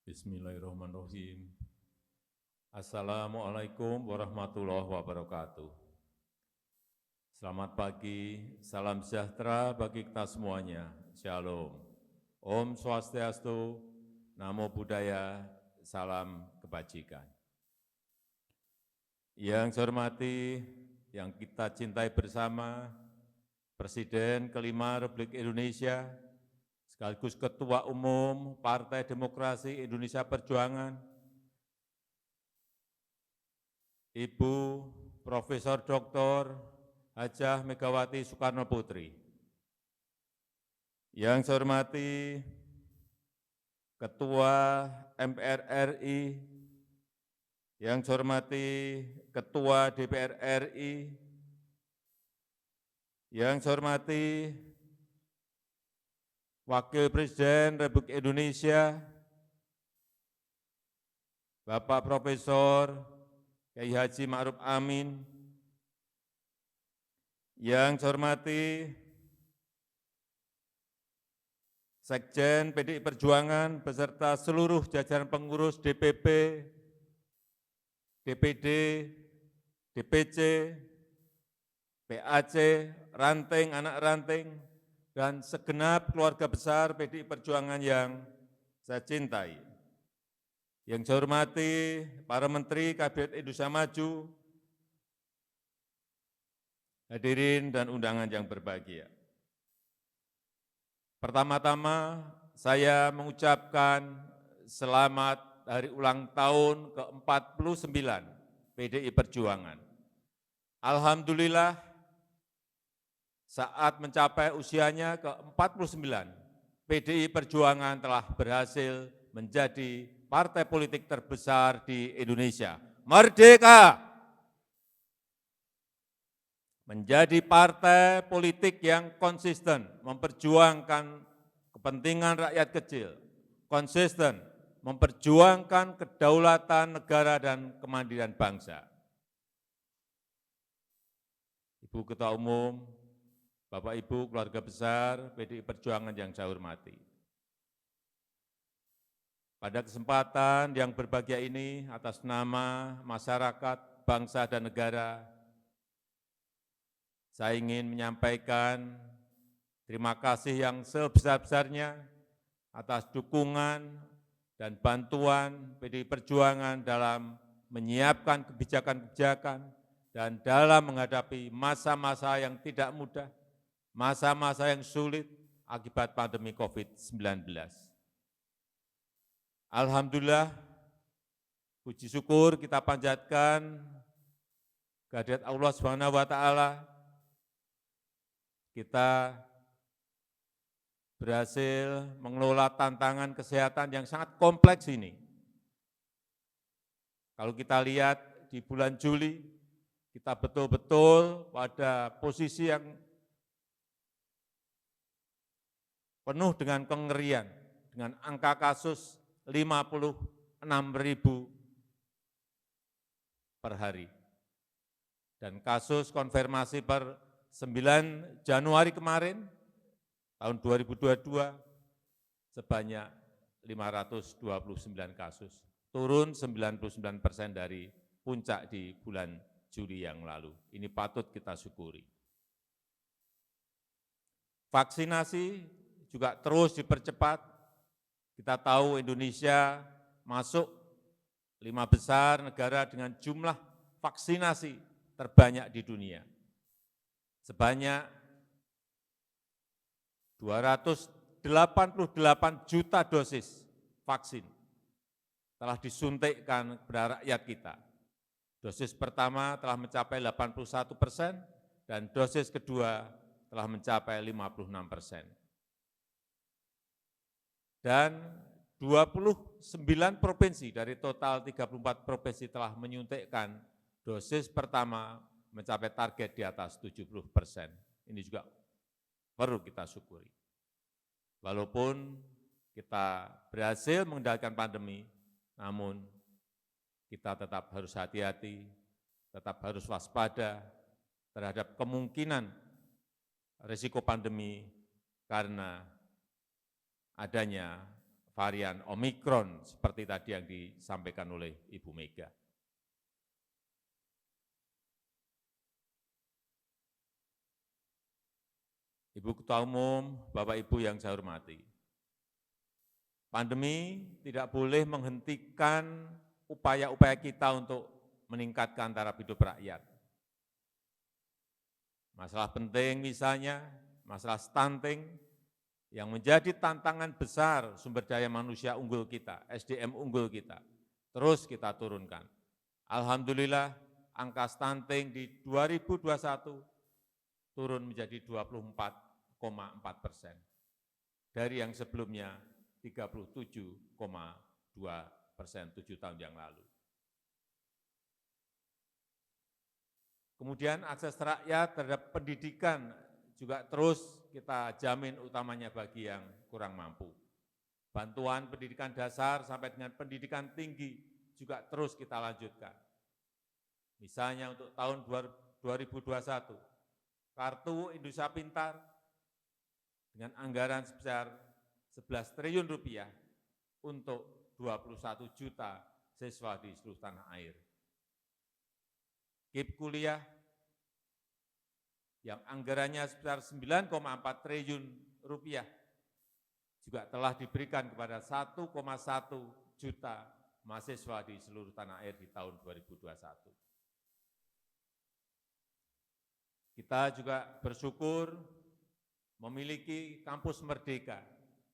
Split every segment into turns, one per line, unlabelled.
Bismillahirrahmanirrahim. Assalamualaikum warahmatullahi wabarakatuh. Selamat pagi, salam sejahtera bagi kita semuanya. Shalom. Om Swastiastu, Namo Buddhaya, salam kebajikan. Yang saya hormati, yang kita cintai bersama, Presiden kelima Republik Indonesia, sekaligus Ketua Umum Partai Demokrasi Indonesia Perjuangan, Ibu Profesor Dr. Hajah Megawati Soekarno Putri. Yang saya hormati Ketua MPR RI, yang saya hormati Ketua DPR RI, yang saya hormati Wakil Presiden Republik Indonesia, Bapak Profesor Kiai Haji Ma'ruf Amin, yang saya hormati Sekjen PDI Perjuangan beserta seluruh jajaran pengurus DPP, DPD, DPC, PAC, ranting, anak ranting, dan segenap keluarga besar PDI Perjuangan yang saya cintai. Yang saya hormati para Menteri Kabinet Indonesia Maju, hadirin dan undangan yang berbahagia. Pertama-tama saya mengucapkan selamat hari ulang tahun ke-49 PDI Perjuangan. Alhamdulillah, saat mencapai usianya ke-49, PDI Perjuangan telah berhasil menjadi partai politik terbesar di Indonesia. Merdeka! Menjadi partai politik yang konsisten, memperjuangkan kepentingan rakyat kecil, konsisten, memperjuangkan kedaulatan negara dan kemandirian bangsa. Ibu Ketua Umum, Bapak Ibu keluarga besar PDI Perjuangan yang saya hormati. Pada kesempatan yang berbahagia ini, atas nama masyarakat, bangsa, dan negara, saya ingin menyampaikan terima kasih yang sebesar-besarnya atas dukungan dan bantuan PDI Perjuangan dalam menyiapkan kebijakan-kebijakan dan dalam menghadapi masa-masa yang tidak mudah, masa-masa yang sulit akibat pandemi COVID-19. Alhamdulillah, puji syukur kita panjatkan kehadirat Allah Subhanahu wa Ta'ala. Kita berhasil mengelola tantangan kesehatan yang sangat kompleks ini. Kalau kita lihat di bulan Juli, kita betul-betul pada posisi yang penuh dengan kengerian, dengan angka kasus 56.000 per hari. Dan kasus konfirmasi per 9 Januari kemarin, tahun 2022, sebanyak 529 kasus, turun 99% dari puncak di bulan Juli yang lalu. Ini patut kita syukuri. Vaksinasi juga terus dipercepat. Kita tahu Indonesia masuk 5 besar negara dengan jumlah vaksinasi terbanyak di dunia. Sebanyak 288 juta dosis vaksin telah disuntikkan kepada rakyat kita. Dosis pertama telah mencapai 81%, dan dosis kedua telah mencapai 56%. Dan 29 provinsi dari total 34 provinsi telah menyuntikkan dosis pertama mencapai target di atas 70%. Ini juga perlu kita syukuri. Walaupun kita berhasil mengendalikan pandemi, namun kita tetap harus hati-hati, tetap harus waspada terhadap kemungkinan risiko pandemi karena adanya varian Omikron seperti tadi yang disampaikan oleh Ibu Mega. Ibu Ketua Umum, Bapak Ibu yang saya hormati, pandemi tidak boleh menghentikan upaya-upaya kita untuk meningkatkan taraf hidup rakyat. Masalah penting misalnya, masalah stunting, yang menjadi tantangan besar sumber daya manusia unggul kita, SDM unggul kita, terus kita turunkan. Alhamdulillah, angka stunting di 2021 turun menjadi 24,4%, dari yang sebelumnya 37,2% 7 tahun yang lalu. Kemudian akses rakyat terhadap pendidikan juga terus kita jamin utamanya bagi yang kurang mampu. Bantuan pendidikan dasar sampai dengan pendidikan tinggi juga terus kita lanjutkan. Misalnya untuk tahun 2021, Kartu Indonesia Pintar dengan anggaran sebesar 11 triliun rupiah untuk 21 juta siswa di seluruh tanah air. KIP kuliah yang anggarannya sebesar 9,4 triliun rupiah juga telah diberikan kepada 1,1 juta mahasiswa di seluruh tanah air di tahun 2021. Kita juga bersyukur memiliki kampus merdeka,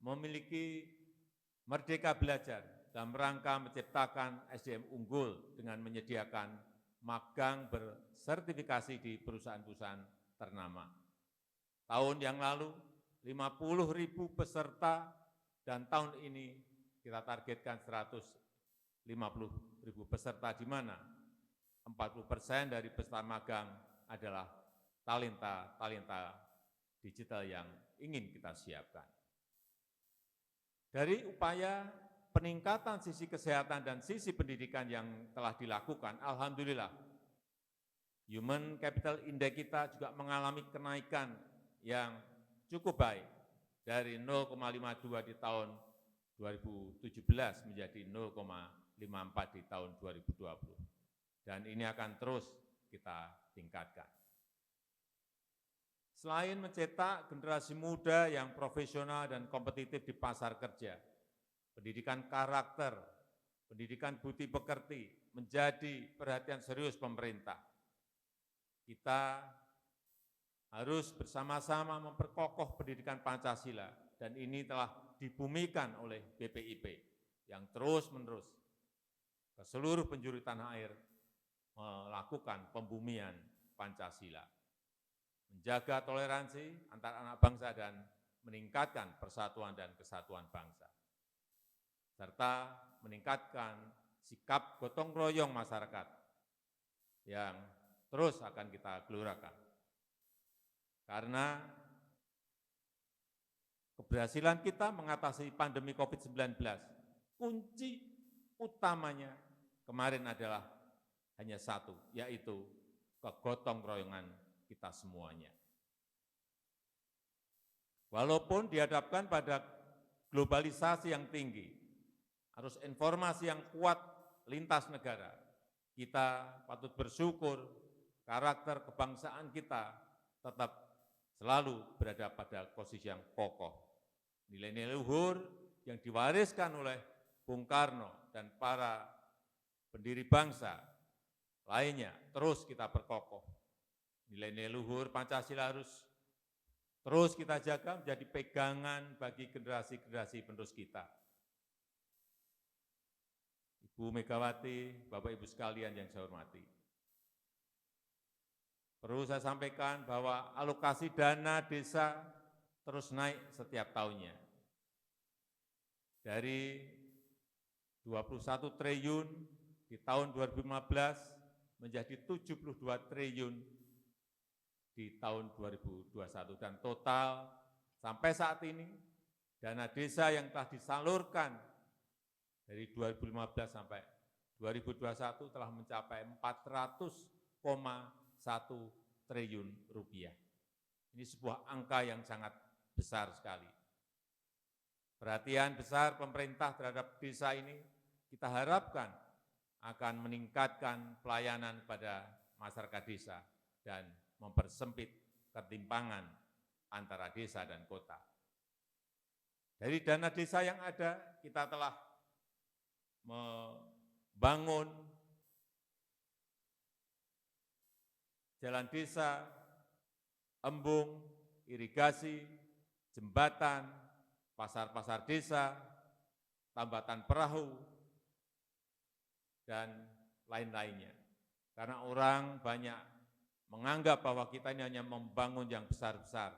memiliki Merdeka Belajar dalam rangka menciptakan SDM unggul dengan menyediakan magang bersertifikasi di perusahaan-perusahaan ternama. Tahun yang lalu 50.000 peserta dan tahun ini kita targetkan 150.000 peserta, di mana 40% dari peserta magang adalah talenta digital yang ingin kita siapkan. Dari upaya peningkatan sisi kesehatan dan sisi pendidikan yang telah dilakukan, alhamdulillah, Human Capital Index kita juga mengalami kenaikan yang cukup baik dari 0,52 di tahun 2017 menjadi 0,54 di tahun 2020. Dan ini akan terus kita tingkatkan. Selain mencetak generasi muda yang profesional dan kompetitif di pasar kerja, pendidikan karakter, pendidikan budi pekerti menjadi perhatian serius pemerintah. Kita harus bersama-sama memperkokoh pendidikan Pancasila, dan ini telah dibumikan oleh BPIP yang terus-menerus ke seluruh penjuru tanah air melakukan pembumian Pancasila, menjaga toleransi antar anak bangsa dan meningkatkan persatuan dan kesatuan bangsa, serta meningkatkan sikap gotong royong masyarakat yang terus akan kita gelurakan. Karena keberhasilan kita mengatasi pandemi COVID-19, kunci utamanya kemarin adalah hanya satu, yaitu kegotong royongan kita semuanya. Walaupun dihadapkan pada globalisasi yang tinggi, arus informasi yang kuat lintas negara, kita patut bersyukur karakter kebangsaan kita tetap selalu berada pada posisi yang kokoh. Nilai-nilai luhur yang diwariskan oleh Bung Karno dan para pendiri bangsa lainnya terus kita perkokoh. Nilai-nilai luhur Pancasila harus terus kita jaga menjadi pegangan bagi generasi-generasi penerus kita. Ibu Megawati, Bapak Ibu sekalian yang saya hormati, perlu saya sampaikan bahwa alokasi dana desa terus naik setiap tahunnya. Dari 21 triliun di tahun 2015 menjadi 72 triliun di tahun 2021, dan total sampai saat ini dana desa yang telah disalurkan dari 2015 sampai 2021 telah mencapai 400,1 triliun rupiah. Ini sebuah angka yang sangat besar sekali. Perhatian besar pemerintah terhadap desa ini kita harapkan akan meningkatkan pelayanan pada masyarakat desa dan mempersempit ketimpangan antara desa dan kota. Dari dana desa yang ada, kita telah membangun jalan desa, embung, irigasi, jembatan, pasar-pasar desa, tambatan perahu, dan lain-lainnya. Karena orang banyak menganggap bahwa kita ini hanya membangun yang besar-besar.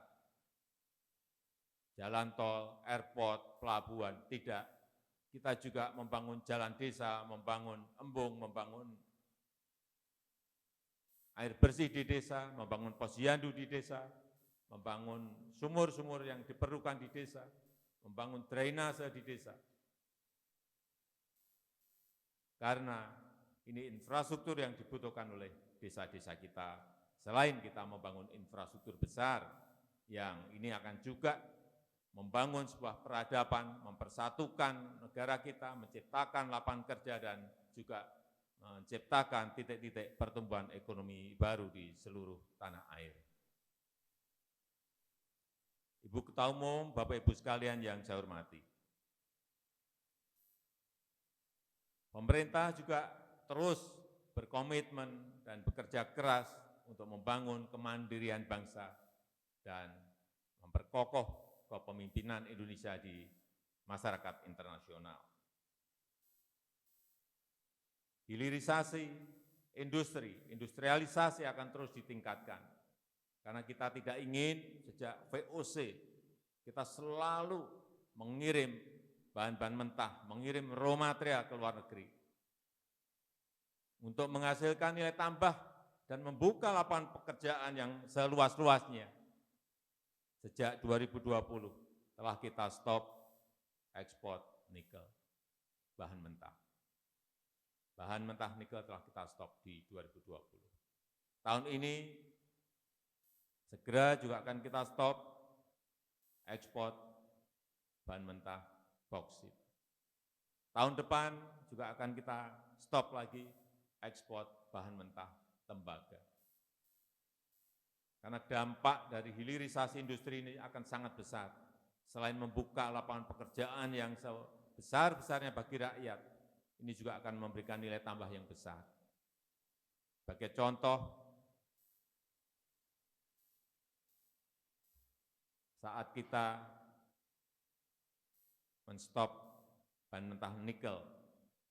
Jalan tol, airport, pelabuhan, tidak. Kita juga membangun jalan desa, membangun embung, membangun air bersih di desa, membangun posyandu di desa, membangun sumur-sumur yang diperlukan di desa, membangun drainase di desa. Karena ini infrastruktur yang dibutuhkan oleh desa-desa kita. Selain kita membangun infrastruktur besar, yang ini akan juga membangun sebuah peradaban, mempersatukan negara kita, menciptakan lapangan kerja, dan juga menciptakan titik-titik pertumbuhan ekonomi baru di seluruh tanah air. Ibu Ketua Umum, Bapak Ibu sekalian yang saya hormati, pemerintah juga terus berkomitmen dan bekerja keras untuk membangun kemandirian bangsa dan memperkokoh kepemimpinan Indonesia di masyarakat internasional. Hilirisasi industri, industrialisasi akan terus ditingkatkan. Karena kita tidak ingin sejak VOC, kita selalu mengirim bahan-bahan mentah, mengirim raw material ke luar negeri. Untuk menghasilkan nilai tambah dan membuka lapangan pekerjaan yang seluas-luasnya. Sejak 2020 telah kita stop ekspor nikel, bahan mentah. Bahan mentah nikel telah kita stop di 2020. Tahun ini segera juga akan kita stop ekspor bahan mentah bauksit. Tahun depan juga akan kita stop lagi ekspor bahan mentah tembaga. Karena dampak dari hilirisasi industri ini akan sangat besar. Selain membuka lapangan pekerjaan yang sebesar-besarnya bagi rakyat, ini juga akan memberikan nilai tambah yang besar. Sebagai contoh, saat kita men-stop bahan mentah nikel,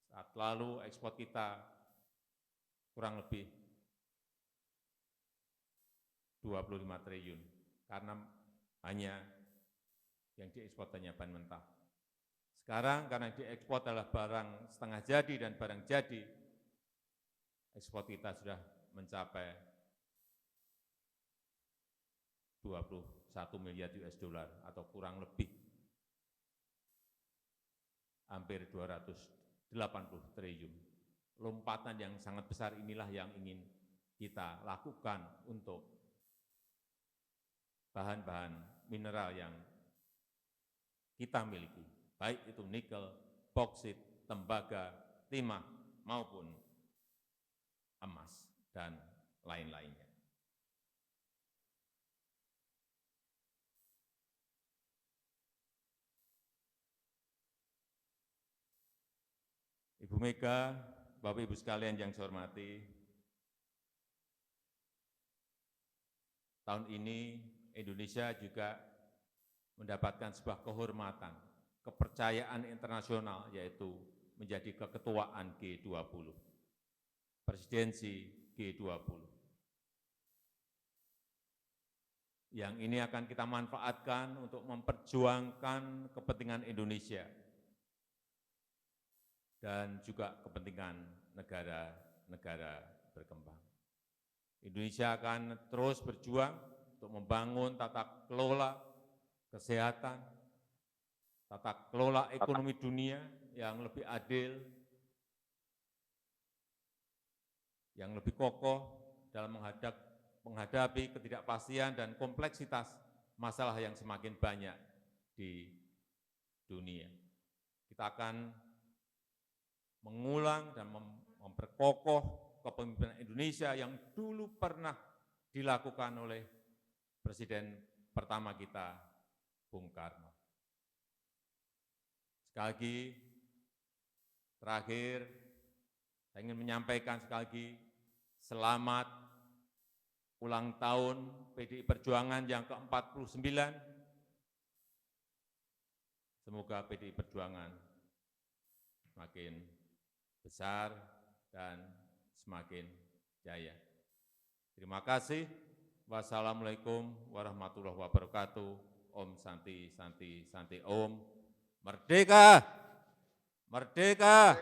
saat lalu ekspor kita kurang lebih 25 triliun, karena hanya yang diekspor hanya bahan mentah. Sekarang karena diekspor adalah barang setengah jadi dan barang jadi, ekspor kita sudah mencapai 21 miliar US dollar atau kurang lebih hampir 280 triliun. Lompatan yang sangat besar inilah yang ingin kita lakukan untuk bahan-bahan mineral yang kita miliki, baik itu nikel, bauksit, tembaga, timah, maupun emas, dan lain-lainnya. Ibu Mega, Bapak Ibu sekalian yang saya hormati, tahun ini Indonesia juga mendapatkan sebuah kehormatan, kepercayaan internasional, yaitu menjadi keketuaan G20, presidensi G20. Yang ini akan kita manfaatkan untuk memperjuangkan kepentingan Indonesia dan juga kepentingan negara-negara berkembang. Indonesia akan terus berjuang untuk membangun tata kelola kesehatan, tata kelola ekonomi dunia yang lebih adil, yang lebih kokoh dalam menghadapi ketidakpastian dan kompleksitas masalah yang semakin banyak di dunia. Kita akan mengulang dan memperkokoh kepemimpinan Indonesia yang dulu pernah dilakukan oleh Presiden pertama kita, Bung Karno. Sekali lagi, terakhir, saya ingin menyampaikan sekali lagi, selamat ulang tahun PDI Perjuangan yang ke-49. Semoga PDI Perjuangan semakin besar dan semakin jaya. Terima kasih. Wassalamualaikum warahmatullahi wabarakatuh. Om Santi, Santi, Santi Om. Merdeka! Merdeka!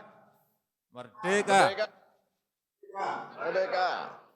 Merdeka!
Merdeka! Merdeka!